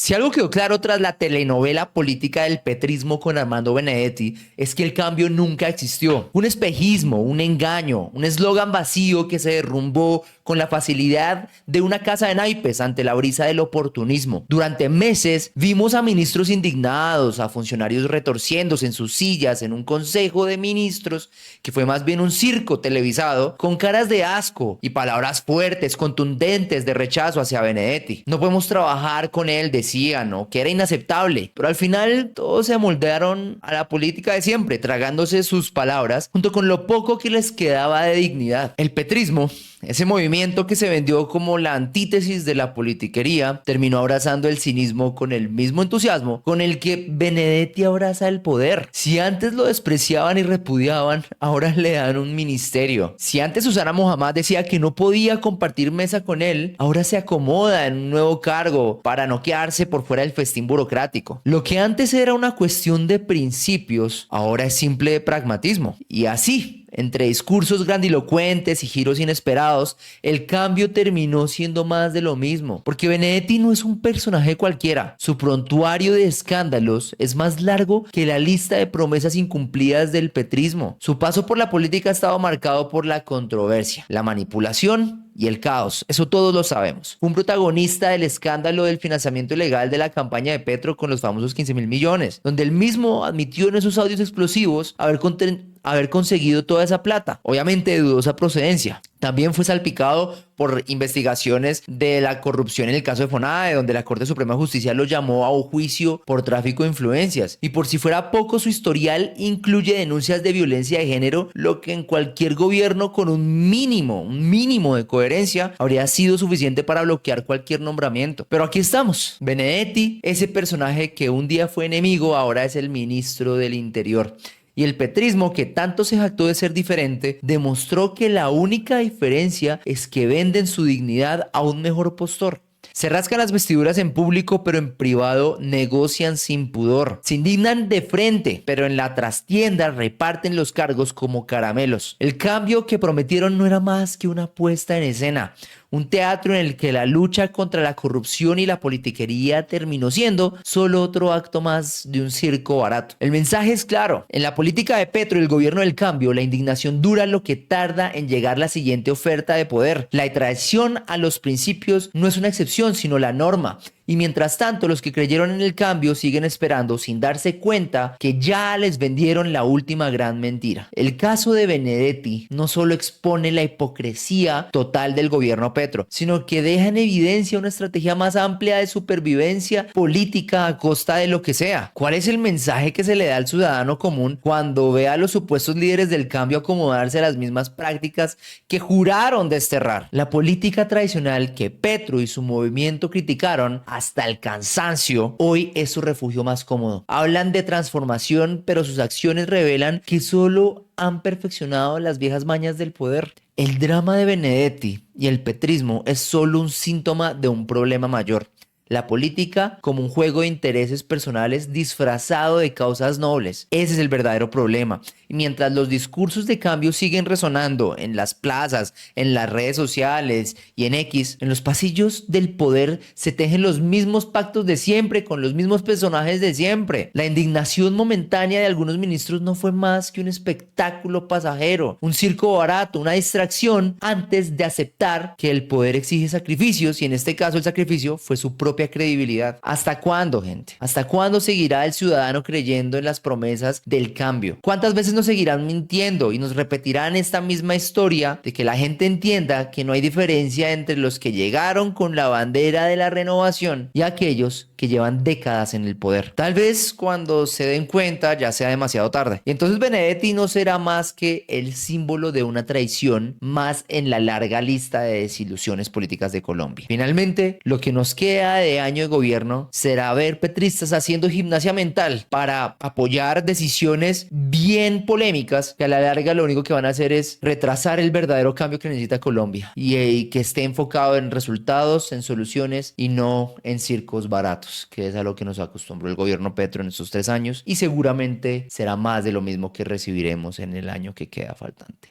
Si algo quedó claro tras la telenovela política del petrismo con Armando Benedetti es que el cambio nunca existió. Un espejismo, un engaño, un eslogan vacío que se derrumbó con la facilidad de una casa de naipes ante la brisa del oportunismo. Durante meses vimos a ministros indignados, a funcionarios retorciéndose en sus sillas en un consejo de ministros que fue más bien un circo televisado con caras de asco y palabras fuertes, contundentes de rechazo hacia Benedetti. No podemos trabajar con él, decían, ¿no? Que era inaceptable, pero al final todos se amoldaron a la política de siempre, tragándose sus palabras junto con lo poco que les quedaba de dignidad. El petrismo, ese movimiento que se vendió como la antítesis de la politiquería, terminó abrazando el cinismo con el mismo entusiasmo con el que Benedetti abraza el poder. Si antes lo despreciaban y repudiaban, ahora le dan un ministerio. Si antes Susana Mohammad decía que no podía compartir mesa con él, ahora se acomoda en un nuevo cargo para no quedarse por fuera del festín burocrático. Lo que antes era una cuestión de principios, ahora es simple pragmatismo. Y así, entre discursos grandilocuentes y giros inesperados, el cambio terminó siendo más de lo mismo. Porque Benedetti no es un personaje cualquiera. Su prontuario de escándalos es más largo que la lista de promesas incumplidas del petrismo. Su paso por la política ha estado marcado por la controversia, la manipulación y el caos. Eso todos lo sabemos. Fue un protagonista del escándalo del financiamiento ilegal de la campaña de Petro con los famosos 15.000 millones, donde él mismo admitió en esos audios explosivos haber conseguido toda esa plata, obviamente de dudosa procedencia. También fue salpicado por investigaciones de la corrupción en el caso de Fonade, donde la Corte Suprema de Justicia lo llamó a un juicio por tráfico de influencias. Y por si fuera poco, su historial incluye denuncias de violencia de género, lo que en cualquier gobierno con un mínimo de coherencia habría sido suficiente para bloquear cualquier nombramiento. Pero aquí estamos. Benedetti, ese personaje que un día fue enemigo, ahora es el ministro del Interior. Y el petrismo, que tanto se jactó de ser diferente, demostró que la única diferencia es que venden su dignidad a un mejor postor. Se rascan las vestiduras en público, pero en privado negocian sin pudor. Se indignan de frente, pero en la trastienda reparten los cargos como caramelos. El cambio que prometieron no era más que una puesta en escena. Un teatro en el que la lucha contra la corrupción y la politiquería terminó siendo solo otro acto más de un circo barato. El mensaje es claro. En la política de Petro y el gobierno del cambio, la indignación dura lo que tarda en llegar la siguiente oferta de poder. La traición a los principios no es una excepción, sino la norma. Y mientras tanto, los que creyeron en el cambio siguen esperando sin darse cuenta que ya les vendieron la última gran mentira. El caso de Benedetti no solo expone la hipocresía total del gobierno Petro, sino que deja en evidencia una estrategia más amplia de supervivencia política a costa de lo que sea. ¿Cuál es el mensaje que se le da al ciudadano común cuando ve a los supuestos líderes del cambio acomodarse a las mismas prácticas que juraron desterrar? La política tradicional que Petro y su movimiento criticaron hasta el cansancio, hoy es su refugio más cómodo. Hablan de transformación, pero sus acciones revelan que solo han perfeccionado las viejas mañas del poder. El drama de Benedetti y el petrismo es solo un síntoma de un problema mayor. La política como un juego de intereses personales disfrazado de causas nobles. Ese es el verdadero problema. Y mientras los discursos de cambio siguen resonando en las plazas, en las redes sociales y en X, en los pasillos del poder se tejen los mismos pactos de siempre con los mismos personajes de siempre. La indignación momentánea de algunos ministros no fue más que un espectáculo pasajero, un circo barato, una distracción antes de aceptar que el poder exige sacrificios y en este caso el sacrificio fue su propia credibilidad. ¿Hasta cuándo, gente? ¿Hasta cuándo seguirá el ciudadano creyendo en las promesas del cambio? ¿Cuántas veces nos seguirán mintiendo y nos repetirán esta misma historia de que la gente entienda que no hay diferencia entre los que llegaron con la bandera de la renovación y aquellos que llevan décadas en el poder? Tal vez cuando se den cuenta ya sea demasiado tarde. Y entonces Benedetti no será más que el símbolo de una traición más en la larga lista de desilusiones políticas de Colombia. Finalmente, lo que nos queda de año de gobierno será ver petristas haciendo gimnasia mental para apoyar decisiones bien polémicas que a la larga lo único que van a hacer es retrasar el verdadero cambio que necesita Colombia y que esté enfocado en resultados, en soluciones y no en circos baratos, que es a lo que nos acostumbró el gobierno Petro en estos 3 años y seguramente será más de lo mismo que recibiremos en el año que queda faltante.